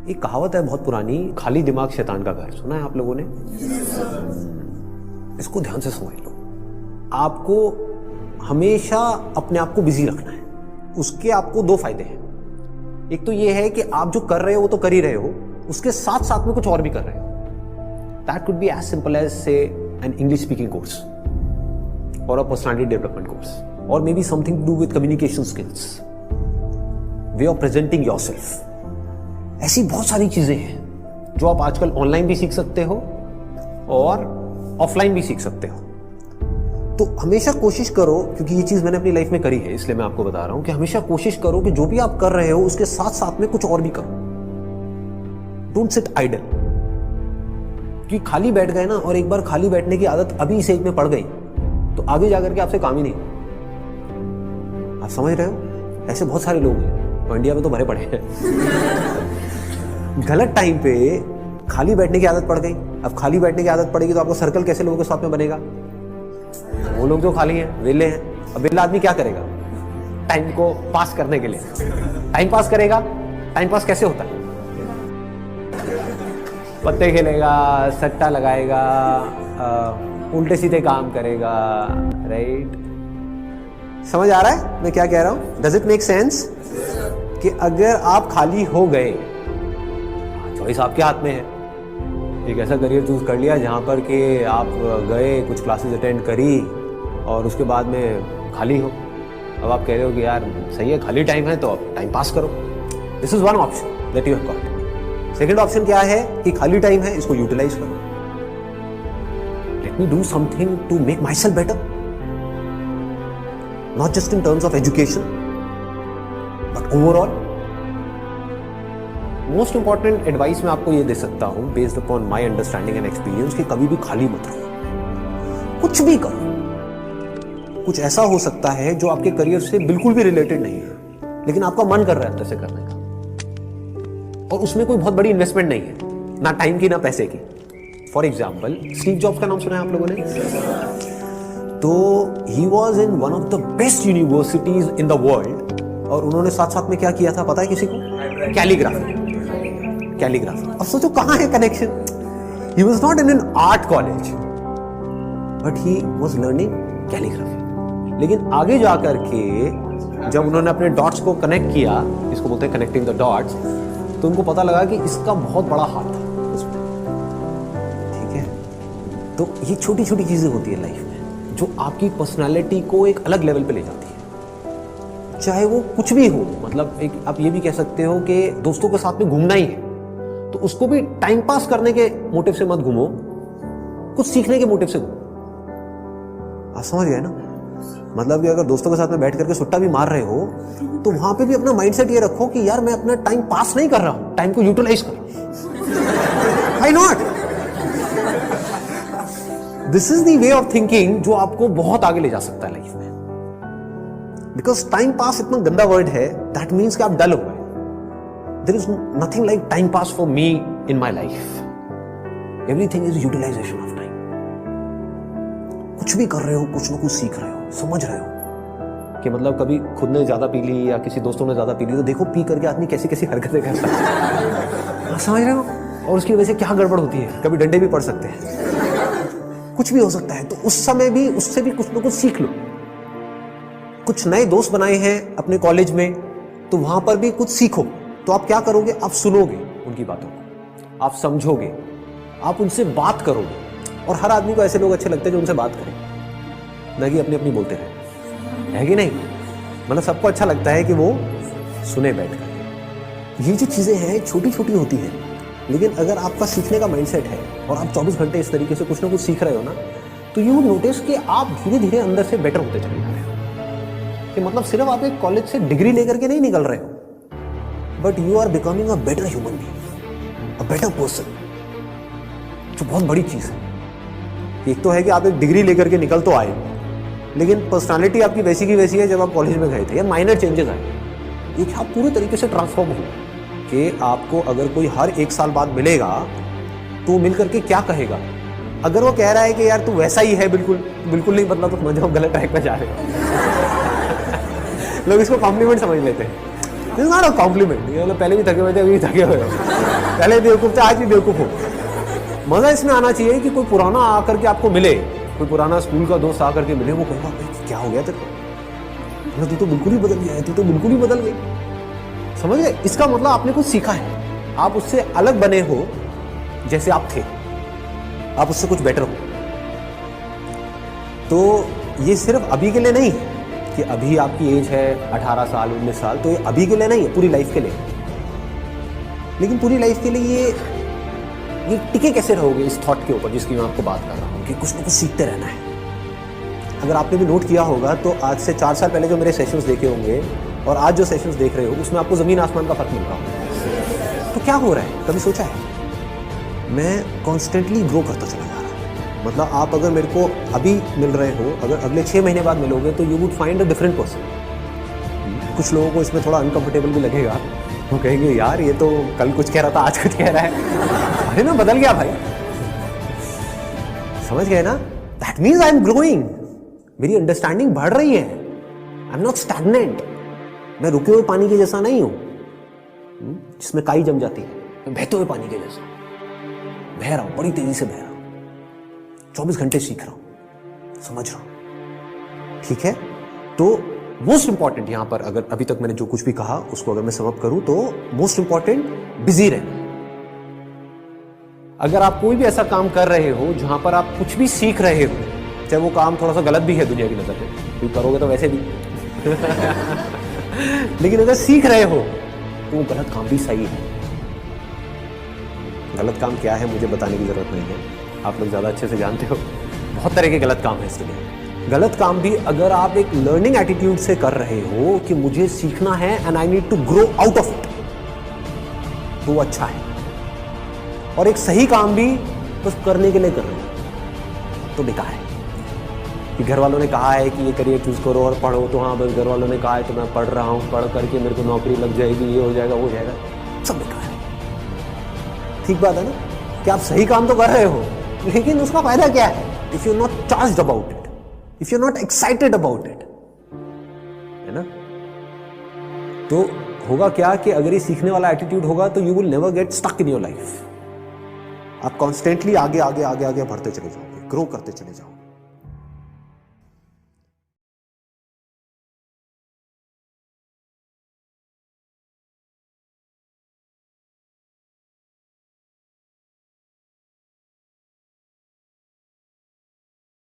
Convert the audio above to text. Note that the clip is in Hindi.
एक कहावत है बहुत पुरानी, खाली दिमाग शैतान का घर। सुना है आप लोगों ने? इसको ध्यान से समझ लो। आपको हमेशा अपने आप को बिजी रखना है। उसके आपको दो फायदे हैं। एक तो ये है कि आप जो कर रहे हो वो तो कर ही रहे हो, उसके साथ साथ में कुछ और भी कर रहे हो। That could be as simple as say an English speaking course और अ पर्सनालिटी डेवलपमेंट कोर्स, और may be something to do with communication skills, way of presenting yourself. ऐसी बहुत सारी चीजें हैं जो आप आजकल ऑनलाइन भी सीख सकते हो और ऑफलाइन भी सीख सकते हो। तो हमेशा कोशिश करो, क्योंकि ये चीज मैंने अपनी लाइफ में करी है इसलिए मैं आपको बता रहा हूं कि हमेशा कोशिश करो कि जो भी आप कर रहे हो उसके साथ साथ में कुछ और भी करो। Don't sit idle. कि खाली बैठ गए ना, और एक बार खाली बैठने की आदत अभी इस एज में पड़ गई तो आगे जाकर के आपसे काम ही नहीं। आप समझ रहे हो? ऐसे बहुत सारे लोग हैं और इंडिया में तो भरे पड़े हैं। गलत टाइम पे खाली बैठने की आदत पड़ गई। अब खाली बैठने की आदत पड़ेगी तो आपका सर्कल कैसे लोगों के साथ में बनेगा? वो लोग जो खाली हैं, वेले हैं। अब वेला आदमी क्या करेगा टाइम को पास करने के लिए? टाइम पास करेगा। टाइम पास कैसे होता है? पत्ते खेलेगा, सट्टा लगाएगा, उल्टे सीधे काम करेगा। राइट? समझ आ रहा है मैं क्या कह रहा हूं? Does it make sense? कि अगर आप खाली हो गए, चॉइस आपके हाथ में है। एक ऐसा करियर चूज कर लिया जहां पर कि आप गए, कुछ क्लासेस अटेंड करी और उसके बाद में खाली हो। अब आप कह रहे हो कि यार सही है, खाली टाइम है तो अब टाइम पास करो। This is one option that you have got. Second option क्या है कि खाली टाइम है, इसको यूटिलाइज करो। Let me do something to make myself better, not just in terms of education but overall. Most important advice मैं आपको ये दे सकता हूं based upon my understanding and experience कि कभी भी खाली मत रहो, कुछ भी करो। कुछ ऐसा हो सकता है जो आपके करियर से बिल्कुल भी रिलेटेड नहीं है, लेकिन आपका मन कर रहा है अंदर से करने का, और उसमें कोई बहुत बड़ी इन्वेस्टमेंट नहीं है, ना टाइम की ना पैसे की। फॉर एग्जाम्पल, स्टीव जॉब्स का नाम सुना है आप लोगों ने? तो he was in one of the best universities in the world, और उन्होंने साथ साथ में क्या किया था पता है किसी को? कैलीग्राफी। कैलीग्राफी। अब सोचो कहां है connection? He was not in an art college but he was learning calligraphy. लेकिन आगे जाकर के जब उन्होंने अपने डॉट्स को कनेक्ट किया, इसको बोलते हैं कनेक्टिंग द डॉट्स, तो उनको पता लगा कि इसका बहुत बड़ा हाथ था उसमें। ठीक है? तो ये छोटी छोटी चीजें होती है लाइफ में जो आपकी पर्सनालिटी को एक अलग लेवल पे ले जाती है। चाहे वो कुछ भी हो, मतलब एक आप ये भी कह सकते हो कि दोस्तों के साथ में घूमना ही है तो उसको भी टाइम पास करने के मोटिव से मत घूमो, कुछ सीखने के मोटिव से घूमो। आप समझ गए ना? मतलब कि अगर दोस्तों के साथ में बैठ करके सुट्टा भी मार रहे हो तो वहां पे भी अपना माइंडसेट ये रखो कि यार मैं अपना टाइम पास नहीं कर रहा हूं, टाइम को यूटिलाइज करो। Why not? This is the way of thinking जो आपको बहुत आगे ले जा सकता है लाइफ में। बिकॉज टाइम पास इतना गंदा वर्ड है, दैट मीन्स कि आप डल हो गए। There is nothing like time pass for me in my life. Everything is utilization of time. कुछ भी कर रहे हो, कुछ ना कुछ सीख रहे हो, समझ रहे हो कि मतलब कभी खुद ने ज्यादा पी ली या किसी दोस्तों ने ज्यादा पी ली तो देखो पी करके आदमी कैसी कैसी हरकतें करता है। समझ रहे हो? और उसकी वजह से क्या गड़बड़ होती है, कभी डंडे भी पड़ सकते हैं, कुछ भी हो सकता है। तो उस समय भी उससे भी कुछ ना कुछ सीख लो। कुछ नए दोस्त बनाए हैं अपने कॉलेज में तो वहां पर भी कुछ सीखो। तो आप क्या करोगे? आप सुनोगे उनकी बातों को, आप समझोगे, आप उनसे बात करोगे। और हर आदमी को ऐसे लोग अच्छे लगते हैं जो उनसे बात करें, ना कि अपनी अपनी बोलते रहे, है कि नहीं? मतलब सबको अच्छा लगता है कि वो सुने बैठकर। ये जो चीजें हैं छोटी छोटी होती हैं, लेकिन अगर आपका सीखने का माइंडसेट है और आप 24 घंटे इस तरीके से कुछ ना कुछ सीख रहे हो ना, तो यू वुड नोटिस कि आप धीरे धीरे अंदर से बेटर होते चले जा रहे हो। कि मतलब सिर्फ आप एक कॉलेज से डिग्री लेकर के नहीं निकल रहे हो, but you are becoming a better human being, a better person, जो बहुत बड़ी चीज है। एक तो है कि आप एक डिग्री लेकर के निकल तो आए, लेकिन पर्सनालिटी आपकी वैसी की वैसी है जब आप कॉलेज में गए थे, या माइनर चेंजेस आए। एक आप पूरे तरीके से ट्रांसफॉर्म हो कि आपको अगर कोई हर 1 साल बाद मिलेगा तो मिल करके क्या कहेगा? अगर वो कह रहा है कि यार तू वैसा ही है, बिल्कुल बिल्कुल नहीं बदला, तो समझ जाओ गलत ट्रैक पे जा रहे हो। लोग इसको कॉम्प्लीमेंट समझ लेते हैं। Is not a compliment. ये मतलब पहले भी थके हुए थे, अभी भी थके हुए हो, पहले बेवकूफ थे, आज भी बेवकूफ हो। मजा इसमें आना चाहिए कि कोई पुराना आकर के आपको मिले, कोई पुराना स्कूल का दोस्त आकर के मिले, वो कहेगा क्या हो गया तेरे को, तू तो बिल्कुल ही बदल गया है, तू तो बिल्कुल ही बदल गई। समझ गए? इसका मतलब आपने कुछ सीखा है, आप उससे अलग बने हो जैसे आप थे, आप उससे कुछ बेटर हो। तो ये सिर्फ अभी के लिए नहीं है कि अभी आपकी एज है 18 साल 19 साल, तो ये अभी के लिए नहीं है, पूरी लाइफ के लिए। लेकिन पूरी लाइफ के लिए ये टिके कैसे रहोगे इस थॉट के ऊपर जिसकी मैं आपको बात कर रहा हूँ कि कुछ ना कुछ सीखते रहना है। अगर आपने भी नोट किया होगा तो आज से 4 साल पहले जो मेरे सेशंस देखे होंगे और आज जो सेशंस देख रहे हो उसमें आपको जमीन आसमान का फर्क मिल रहा होगा। तो क्या हो रहा है, कभी सोचा है? मैं कॉन्स्टेंटली ग्रो करता चला जा रहा हूँ। मतलब आप अगर मेरे को अभी मिल रहे हो, अगर अगले 6 महीने बाद मिलोगे तो you would find a different person. कुछ लोगों को इसमें थोड़ा अनकंफर्टेबल भी लगेगा, वो कहेंगे यार ये तो कल कुछ कह रहा था आज कुछ कह रहा है, अरे मैं बदल गया भाई। समझ गए ना? That means I am growing, मेरी अंडरस्टैंडिंग बढ़ रही है। आई एम नॉट स्टैग्नेंट, मैं रुके हुए पानी के जैसा नहीं हूं जिसमें काई जम जाती है। मैं बहते हुए पानी के जैसा बह रहा हूं, बड़ी तेजी से बह रहा हूं, 24 घंटे सीख रहा हूं, समझ रहा हूं। ठीक है? तो मोस्ट इंपॉर्टेंट यहां पर, अगर अभी तक मैंने जो कुछ भी कहा उसको अगर मैं समअप करूं तो मोस्ट इंपॉर्टेंट बिजी रहना। अगर आप कोई भी ऐसा काम कर रहे हो जहां पर आप कुछ भी सीख रहे हो, चाहे वो काम थोड़ा सा गलत भी है दुनिया की नजर में, क्योंकि करोगे तो वैसे भी लेकिन अगर सीख रहे हो तो वो गलत काम भी सही है। गलत काम क्या है मुझे बताने की जरूरत नहीं है, आप लोग ज्यादा अच्छे से जानते हो। बहुत तरह के गलत काम है इस दुनिया। गलत काम भी अगर आप एक लर्निंग एटीट्यूड से कर रहे हो कि मुझे सीखना है and I need to grow out of it, तो वो अच्छा है। और एक सही काम भी बस करने के लिए कर रहे हो तो बेकार है कि घर वालों ने कहा है कि ये करियर चूज करो और पढ़ो, तो हाँ बस घर वालों ने कहा है तो मैं पढ़ रहा हूँ, पढ़ करके मेरे को नौकरी लग जाएगी, ये हो जाएगा वो हो जाएगा, सब बेकार है। ठीक बात है ना कि आप सही काम तो कर रहे हो लेकिन उसका फायदा क्या है if you not charged about it, if you not excited about it, है ना? तो होगा क्या कि अगर ये सीखने वाला एटीट्यूड होगा तो you will never get stuck in your life. आप कॉन्स्टेंटली आगे आगे आगे आगे बढ़ते चले जाओगे, ग्रो करते चले जाओगे।